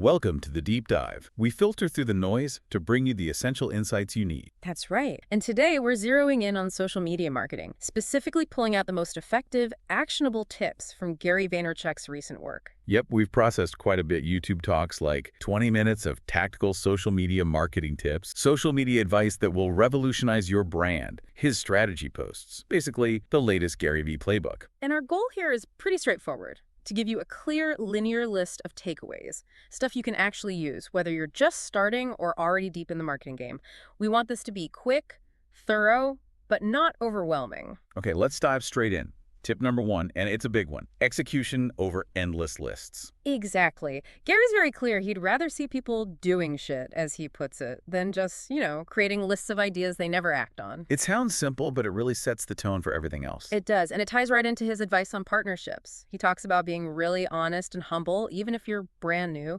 Welcome to the Deep Dive. We filter through the noise to bring you the essential insights you need. That's right. And today we're zeroing in on social media marketing, specifically pulling out the most effective, actionable tips from Gary Vaynerchuk's recent work. Yep, we've processed quite a bit. YouTube talks like 20 minutes of tactical social media marketing tips, social media advice that will revolutionize your brand, his strategy posts, basically the latest Gary Vee playbook. And our goal here is pretty straightforward. To give you a clear, linear list of takeaways, stuff you can actually use, whether you're just starting or already deep in the marketing game. We want this to be quick, thorough, but not overwhelming. Okay, let's dive straight in. Tip number 1, and it's a big one, execution over endless lists. Exactly. Gary's very clear he'd rather see people doing shit, as he puts it, than just, creating lists of ideas they never act on. It sounds simple, but it really sets the tone for everything else. It does, and it ties right into his advice on partnerships. He talks about being really honest and humble, even if you're brand new.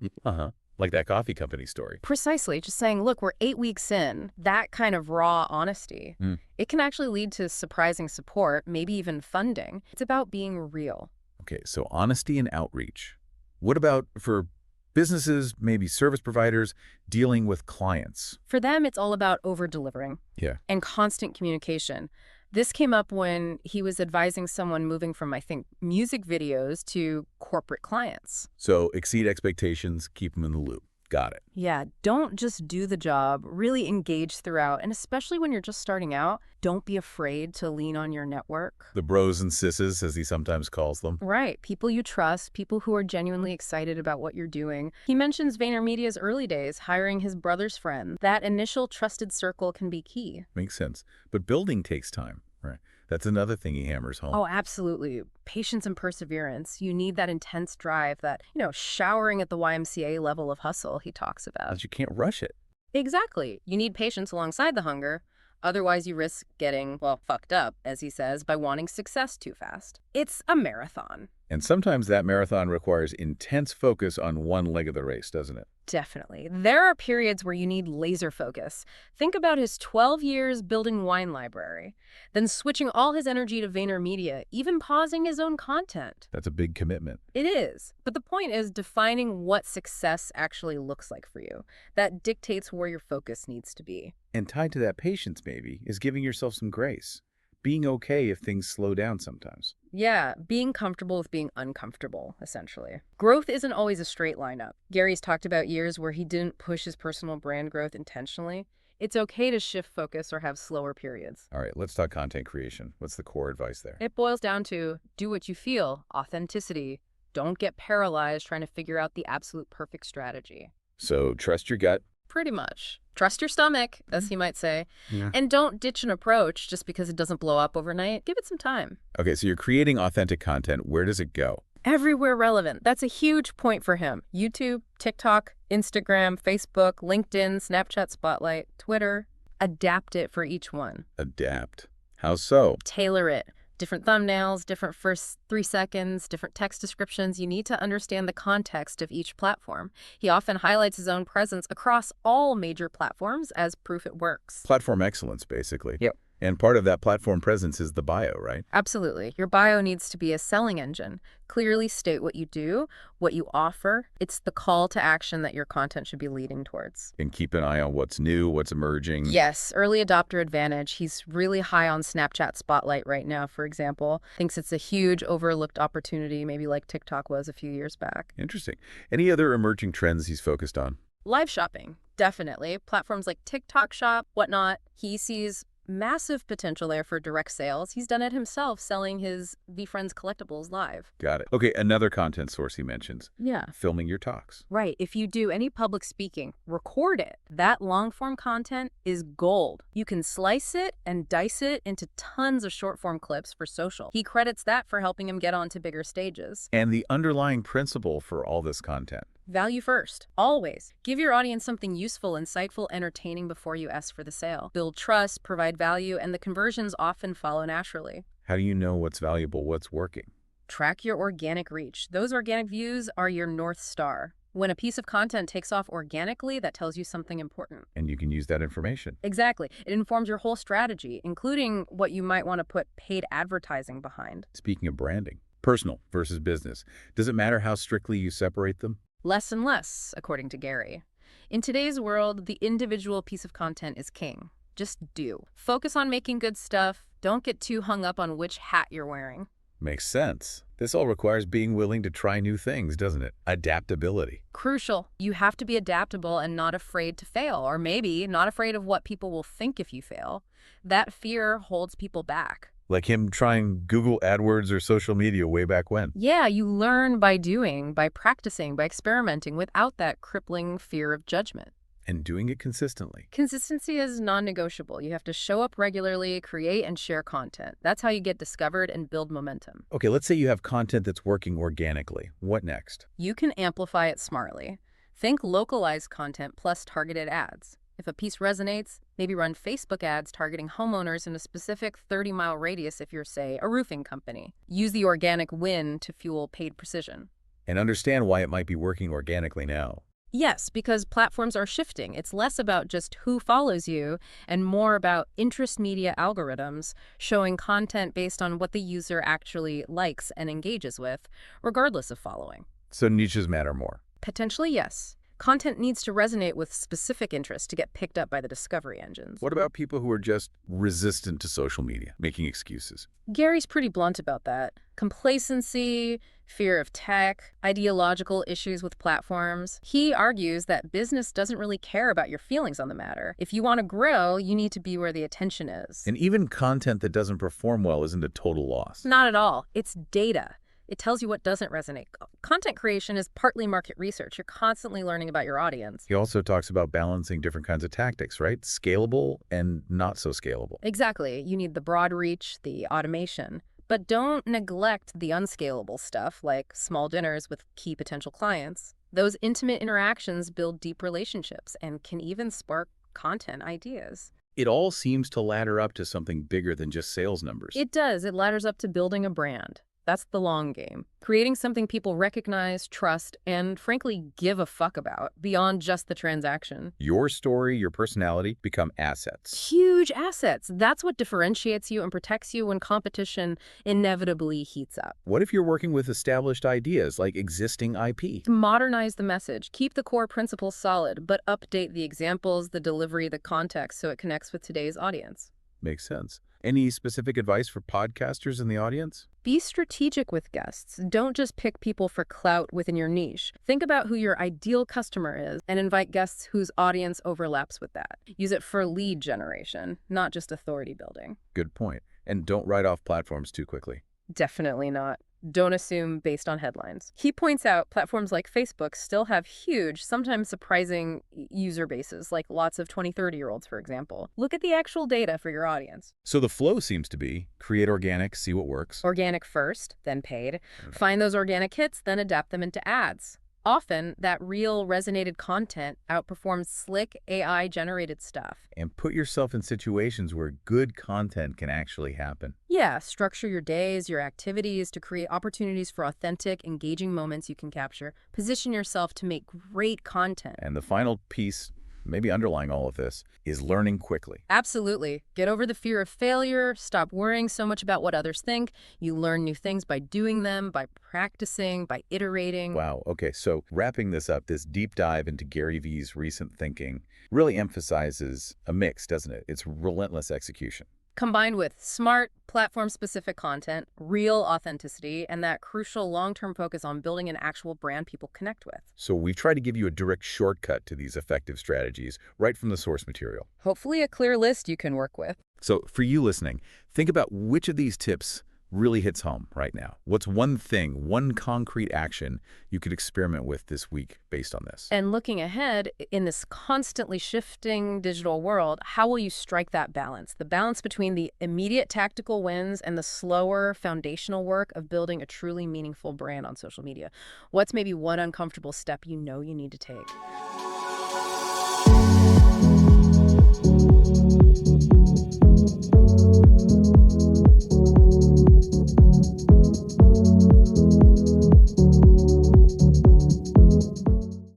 Like that coffee company story. Precisely, just saying, look, we're 8 weeks in. That kind of raw honesty, it can actually lead to surprising support, maybe even funding. It's about being real. Okay, so honesty and outreach. What about for businesses, maybe service providers, dealing with clients? For them, it's all about over-delivering. Yeah. And constant communication. This came up when he was advising someone moving from, I think, music videos to corporate clients. So exceed expectations, keep them in the loop. Got it. Yeah, don't just do the job, really engage throughout. And especially when you're just starting out, don't be afraid to lean on your network. The bros and sisses, as he sometimes calls them. Right. People you trust, people who are genuinely excited about what you're doing. He mentions VaynerMedia's early days, hiring his brother's friend. That initial trusted circle can be key. Makes sense. But building takes time, right? That's another thing he hammers home. Oh, absolutely. Patience and perseverance. You need that intense drive, that, showering at the YMCA level of hustle he talks about. Because you can't rush it. Exactly. You need patience alongside the hunger. Otherwise, you risk getting, fucked up, as he says, by wanting success too fast. It's a marathon. And sometimes that marathon requires intense focus on one leg of the race, doesn't it? Definitely. There are periods where you need laser focus. Think about his 12 years building wine library, then switching all his energy to VaynerMedia, even pausing his own content. That's a big commitment. It is. But the point is defining what success actually looks like for you. That dictates where your focus needs to be. And tied to that patience, maybe, is giving yourself some grace. Being okay if things slow down sometimes. Yeah, being comfortable with being uncomfortable, essentially. Growth isn't always a straight line up. Gary's talked about years where he didn't push his personal brand growth intentionally. It's okay to shift focus or have slower periods. All right, let's talk content creation. What's the core advice there? It boils down to do what you feel, authenticity. Don't get paralyzed trying to figure out the absolute perfect strategy. So trust your gut. Pretty much. Trust your stomach, as he might say. Yeah. And don't ditch an approach just because it doesn't blow up overnight. Give it some time. Okay, so you're creating authentic content. Where does it go? Everywhere relevant. That's a huge point for him. YouTube, TikTok, Instagram, Facebook, LinkedIn, Snapchat Spotlight, Twitter. Adapt it for each one. Adapt. How so? Tailor it. Different thumbnails, different first 3 seconds, different text descriptions. You need to understand the context of each platform. He often highlights his own presence across all major platforms as proof it works. Platform excellence, basically. Yep. And part of that platform presence is the bio, right? Absolutely. Your bio needs to be a selling engine. Clearly state what you do, what you offer. It's the call to action that your content should be leading towards. And keep an eye on what's new, what's emerging. Yes, early adopter advantage. He's really high on Snapchat Spotlight right now, for example. Thinks it's a huge overlooked opportunity, maybe like TikTok was a few years back. Interesting. Any other emerging trends he's focused on? Live shopping, definitely. Platforms like TikTok Shop, whatnot. He sees massive potential there for direct sales. He's done it himself, selling his VeeFriends collectibles live. Got it. Okay, another content source he mentions. Yeah. Filming your talks. Right. If you do any public speaking, record it. That long-form content is gold. You can slice it and dice it into tons of short-form clips for social. He credits that for helping him get onto bigger stages. And the underlying principle for all this content. Value first. Always. Give your audience something useful, insightful, entertaining before you ask for the sale. Build trust, provide value, and the conversions often follow naturally. How do you know what's valuable, what's working? Track your organic reach. Those organic views are your North Star. When a piece of content takes off organically, that tells you something important. And you can use that information. Exactly. It informs your whole strategy, including what you might want to put paid advertising behind. Speaking of branding, personal versus business. Does it matter how strictly you separate them? Less and less, according to Gary. In today's world, the individual piece of content is king. Just do. Focus on making good stuff. Don't get too hung up on which hat you're wearing. Makes sense. This all requires being willing to try new things, doesn't it? Adaptability. Crucial. You have to be adaptable and not afraid to fail, or maybe not afraid of what people will think if you fail. That fear holds people back. Like him trying Google AdWords or social media way back when. Yeah, you learn by doing, by practicing, by experimenting without that crippling fear of judgment. And doing it consistently. Consistency is non-negotiable. You have to show up regularly, create and share content. That's how you get discovered and build momentum. Okay, let's say you have content that's working organically. What next? You can amplify it smartly. Think localized content plus targeted ads. If a piece resonates, maybe run Facebook ads targeting homeowners in a specific 30-mile radius if you're, say, a roofing company. Use the organic win to fuel paid precision. And understand why it might be working organically now. Yes, because platforms are shifting. It's less about just who follows you and more about interest media algorithms showing content based on what the user actually likes and engages with, regardless of following. So niches matter more. Potentially, yes. Content needs to resonate with specific interests to get picked up by the discovery engines. What about people who are just resistant to social media, making excuses? Gary's pretty blunt about that. Complacency, fear of tech, ideological issues with platforms. He argues that business doesn't really care about your feelings on the matter. If you want to grow, you need to be where the attention is. And even content that doesn't perform well isn't a total loss. Not at all. It's data. It tells you what doesn't resonate. Content creation is partly market research. You're constantly learning about your audience. He also talks about balancing different kinds of tactics, right? Scalable and not so scalable. Exactly. You need the broad reach, the automation. But don't neglect the unscalable stuff like small dinners with key potential clients. Those intimate interactions build deep relationships and can even spark content ideas. It all seems to ladder up to something bigger than just sales numbers. It does. It ladders up to building a brand. That's the long game. Creating something people recognize, trust, and frankly give a fuck about beyond just the transaction. Your story, your personality become assets. Huge assets. That's what differentiates you and protects you when competition inevitably heats up. What if you're working with established ideas like existing IP? Modernize the message. Keep the core principles solid, but update the examples, the delivery, the context so it connects with today's audience. Makes sense. Any specific advice for podcasters in the audience? Be strategic with guests. Don't just pick people for clout within your niche. Think about who your ideal customer is and invite guests whose audience overlaps with that. Use it for lead generation, not just authority building. Good point. And don't write off platforms too quickly. Definitely not. Don't assume based on headlines. He points out platforms like Facebook still have huge, sometimes surprising user bases, like lots of 20, 30-year-olds, for example. Look at the actual data for your audience. So the flow seems to be create organic, see what works. Organic first, then paid. Find those organic hits, then adapt them into ads. Often, that real resonated content outperforms slick AI-generated stuff. And put yourself in situations where good content can actually happen. Yeah, structure your days, your activities to create opportunities for authentic, engaging moments you can capture. Position yourself to make great content. And the final piece, maybe underlying all of this, is learning quickly. Absolutely. Get over the fear of failure. Stop worrying so much about what others think. You learn new things by doing them, by practicing, by iterating. Wow. Okay, so wrapping this up, this deep dive into GaryVee's recent thinking really emphasizes a mix, doesn't it? It's relentless execution. Combined with smart, platform-specific content, real authenticity, and that crucial long-term focus on building an actual brand people connect with. So we've tried to give you a direct shortcut to these effective strategies right from the source material. Hopefully a clear list you can work with. So for you listening, think about which of these tips really hits home right now. What's one thing, one concrete action you could experiment with this week based on this? And looking ahead, in this constantly shifting digital world, how will you strike that balance? The balance between the immediate tactical wins and the slower foundational work of building a truly meaningful brand on social media. What's maybe one uncomfortable step you know you need to take?